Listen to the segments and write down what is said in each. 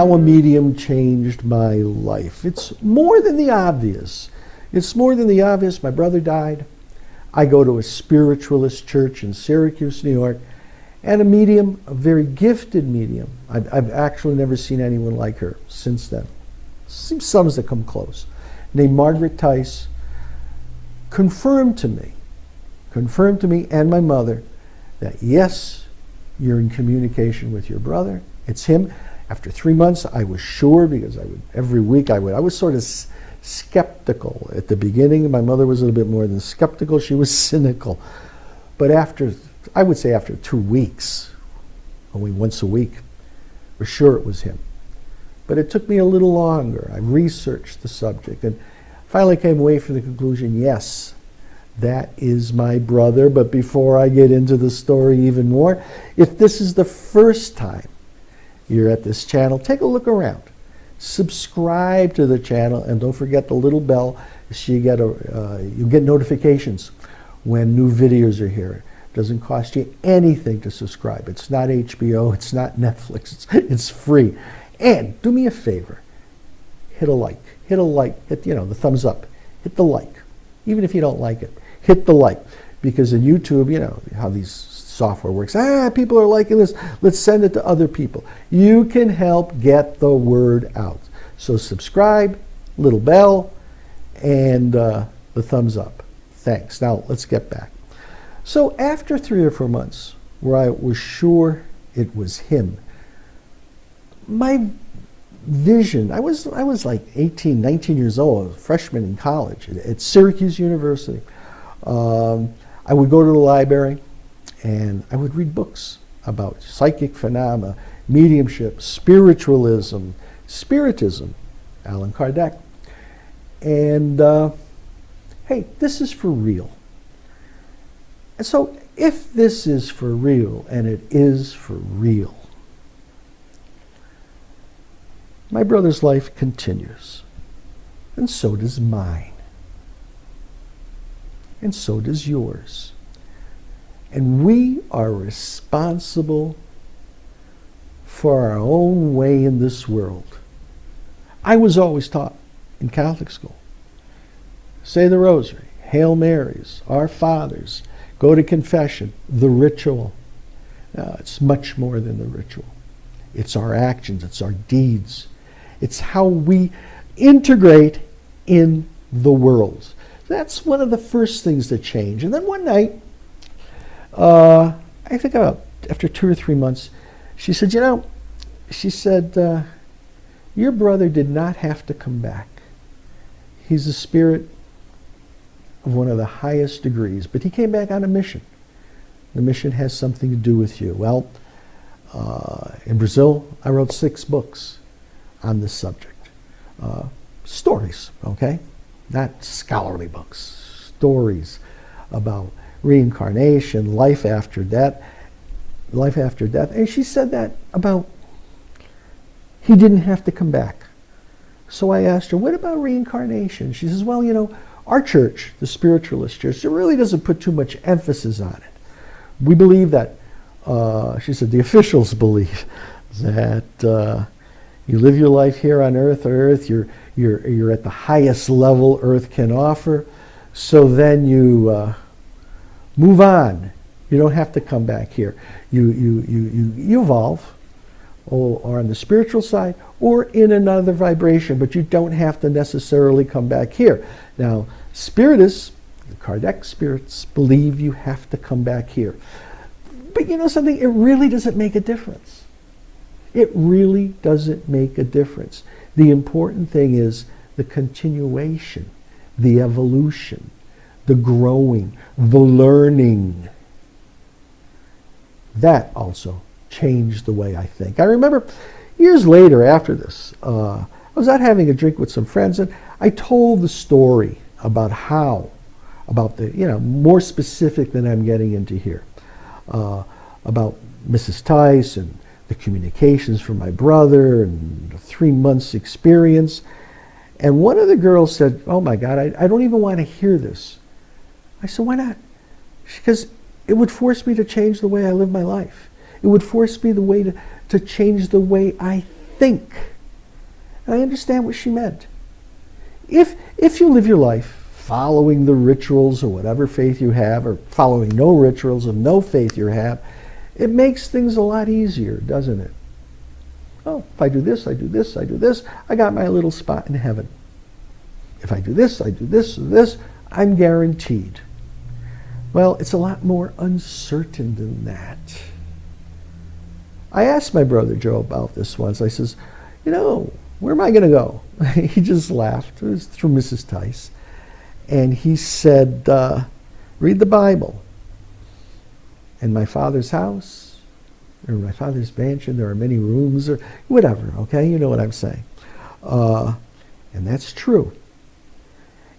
how a medium changed my life. It's more than the obvious. It's more than the obvious. My brother died. I go to a spiritualist church in Syracuse, New York, and a medium, a very gifted medium. I've actually never seen anyone like her since then. Some that come close. Named Margaret Tice, confirmed to me and my mother that yes, you're in communication with your brother. It's him. After 3 months, I was sure, because every week I was sort of skeptical. At the beginning, my mother was a little bit more than skeptical. She was cynical. But I would say after 2 weeks, only once a week, I was sure it was him. But it took me a little longer. I researched the subject and finally came away from the conclusion, yes, that is my brother. But before I get into the story even more, if this is the first time you're at this channel, take a look around. Subscribe to the channel and don't forget the little bell so you get notifications when new videos are here. It doesn't cost you anything to subscribe. It's not HBO, it's not Netflix, it's free. And do me a favor, hit a like, hit the thumbs up, hit the like. Even if you don't like it, hit the like. Because in YouTube, you know how these software works. People are liking this, let's send it to other people. You can help get the word out. So subscribe, little bell, and the thumbs up. Thanks. Now let's get back. So after 3 or 4 months, where I was sure it was him, my vision, I was like 18, 19 years old, a freshman in college at Syracuse University. I would go to the library and I would read books about psychic phenomena, mediumship, spiritualism, spiritism, Allan Kardec. And hey, this is for real. And so if this is for real, and it is for real, my brother's life continues, and so does mine, and so does yours. And we are responsible for our own way in this world. I was always taught in Catholic school, say the Rosary, Hail Marys, Our Fathers, go to confession, the ritual. No, it's much more than the ritual. It's our actions, it's our deeds. It's how we integrate in the world. That's one of the first things that change. And then one night, I think about after 2 or 3 months, she said, your brother did not have to come back. He's a spirit of one of the highest degrees, but he came back on a mission. The mission has something to do with you. Well, in Brazil, I wrote 6 books on this subject. Stories, okay? Not scholarly books. Stories about reincarnation, life after death. And she said that about he didn't have to come back. So I asked her, what about reincarnation? She says, well, our church, the spiritualist church, it really doesn't put too much emphasis on it. We believe that, she said, the officials believe that you live your life here on earth. You're at the highest level earth can offer. So then you move on. You don't have to come back here. You evolve, or on the spiritual side, or in another vibration, but you don't have to necessarily come back here. Now, spiritists, the Kardec spirits, believe you have to come back here. But you know something? It really doesn't make a difference. It really doesn't make a difference. The important thing is the continuation, the evolution, the growing, the learning. That also changed the way I think. I remember years later after this, I was out having a drink with some friends and I told the story about the, more specific than I'm getting into here, about Mrs. Tice and the communications from my brother and the 3 months experience. And one of the girls said, oh my God, I don't even want to hear this. I said, why not? Because it would force me to change the way I live my life. It would force me to change the way I think. And I understand what she meant. If you live your life following the rituals or whatever faith you have, or following no rituals of no faith you have, it makes things a lot easier, doesn't it? Oh, if I do this, I do this, I do this, I got my little spot in heaven. If I do this, I do this, this, I'm guaranteed. Well, it's a lot more uncertain than that. I asked my brother Joe about this once. I says, where am I going to go? He just laughed. It was through Mrs. Tice. And he said, read the Bible. In my Father's house, or my Father's mansion, there are many rooms, or whatever, okay? You know what I'm saying. And that's true.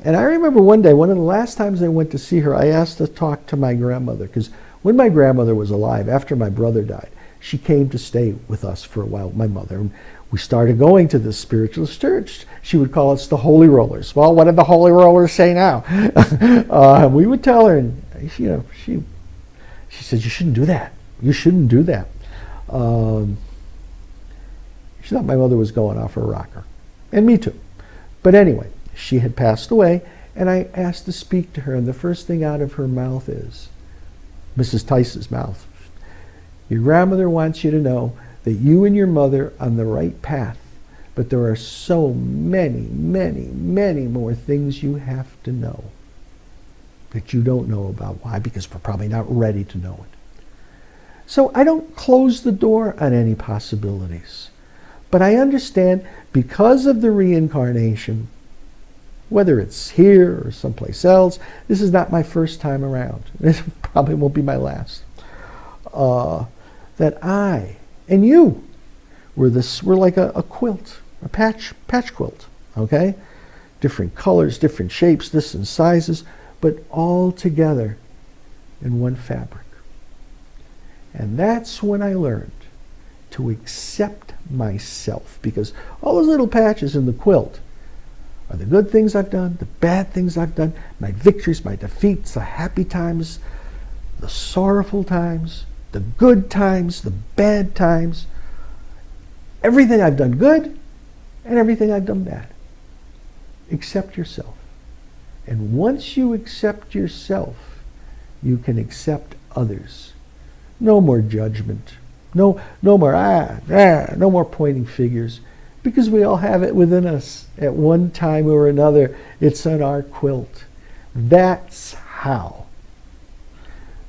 And I remember one day, one of the last times I went to see her, I asked to talk to my grandmother, because when my grandmother was alive, after my brother died, she came to stay with us for a while, my mother. And we started going to this spiritualist church. She would call us the Holy Rollers. Well, what did the Holy Rollers say now? We would tell her, and she said, you shouldn't do that. You shouldn't do that. She thought my mother was going off her rocker. And me too. But anyway, she had passed away, and I asked to speak to her, and the first thing out of her mouth is, Mrs. Tice's mouth, your grandmother wants you to know that you and your mother are on the right path, but there are so many, many, many more things you have to know that you don't know about. Why? Because we're probably not ready to know it. So I don't close the door on any possibilities. But I understand, because of the reincarnation, whether it's here or someplace else, this is not my first time around. This probably won't be my last. That I and you we're like a quilt, a patch quilt, okay? Different colors, different shapes, different sizes, but all together in one fabric. And that's when I learned to accept myself, because all those little patches in the quilt are the good things I've done, the bad things I've done, my victories, my defeats, the happy times, the sorrowful times, the good times, the bad times, everything I've done good and everything I've done bad. Accept yourself. And once you accept yourself, you can accept others. No more judgment. No more no more pointing fingers, because we all have it within us at one time or another. It's on our quilt. That's how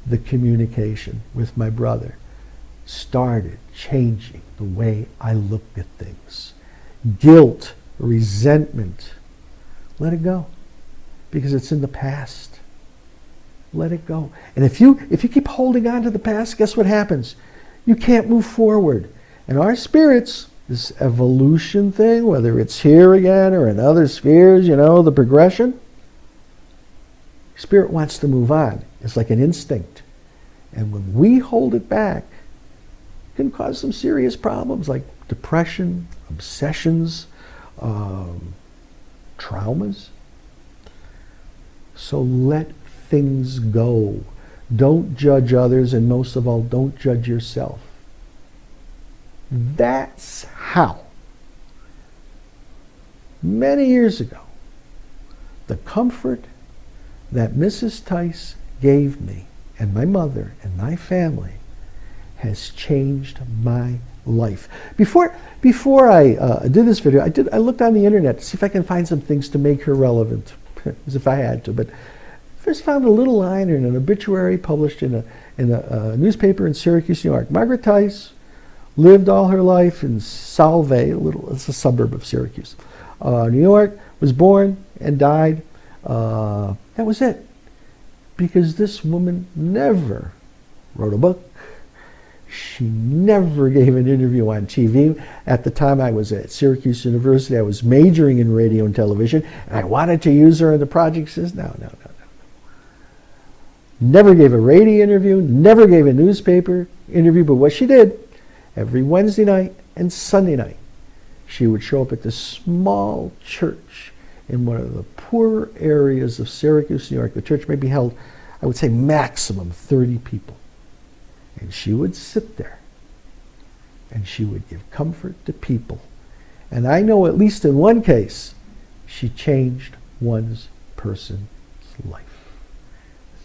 the communication with my brother started changing the way I look at things. Guilt, resentment, let it go, because it's in the past. Let it go. And if you keep holding on to the past, guess what happens? You can't move forward. And our spirits, this evolution thing, whether it's here again or in other spheres, the progression, spirit wants to move on. It's like an instinct. And when we hold it back, it can cause some serious problems like depression, obsessions, traumas. So let things go. Don't judge others, and most of all, don't judge yourself. That's how, many years ago, the comfort that Mrs. Tice gave me and my mother and my family has changed my life. Before I did this video, I looked on the internet to see if I can find some things to make her relevant, as if I had to. But first found a little line in an obituary published in a newspaper in Syracuse, New York. Margaret Tice lived all her life in Salve, it's a suburb of Syracuse, New York, was born and died. That was it. Because this woman never wrote a book. She never gave an interview on TV. At the time I was at Syracuse University, I was majoring in radio and television, and I wanted to use her in the project. She says, no. Never gave a radio interview, never gave a newspaper interview, but what she did, every Wednesday night and Sunday night, she would show up at this small church in one of the poorer areas of Syracuse, New York. The church maybe held, I would say, maximum 30 people. And she would sit there, and she would give comfort to people. And I know at least in one case, she changed one person's life.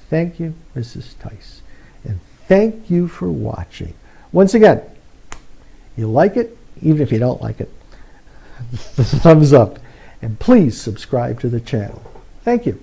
Thank you, Mrs. Tice. And thank you for watching. Once again, you like it, even if you don't like it, thumbs up. And please subscribe to the channel. Thank you.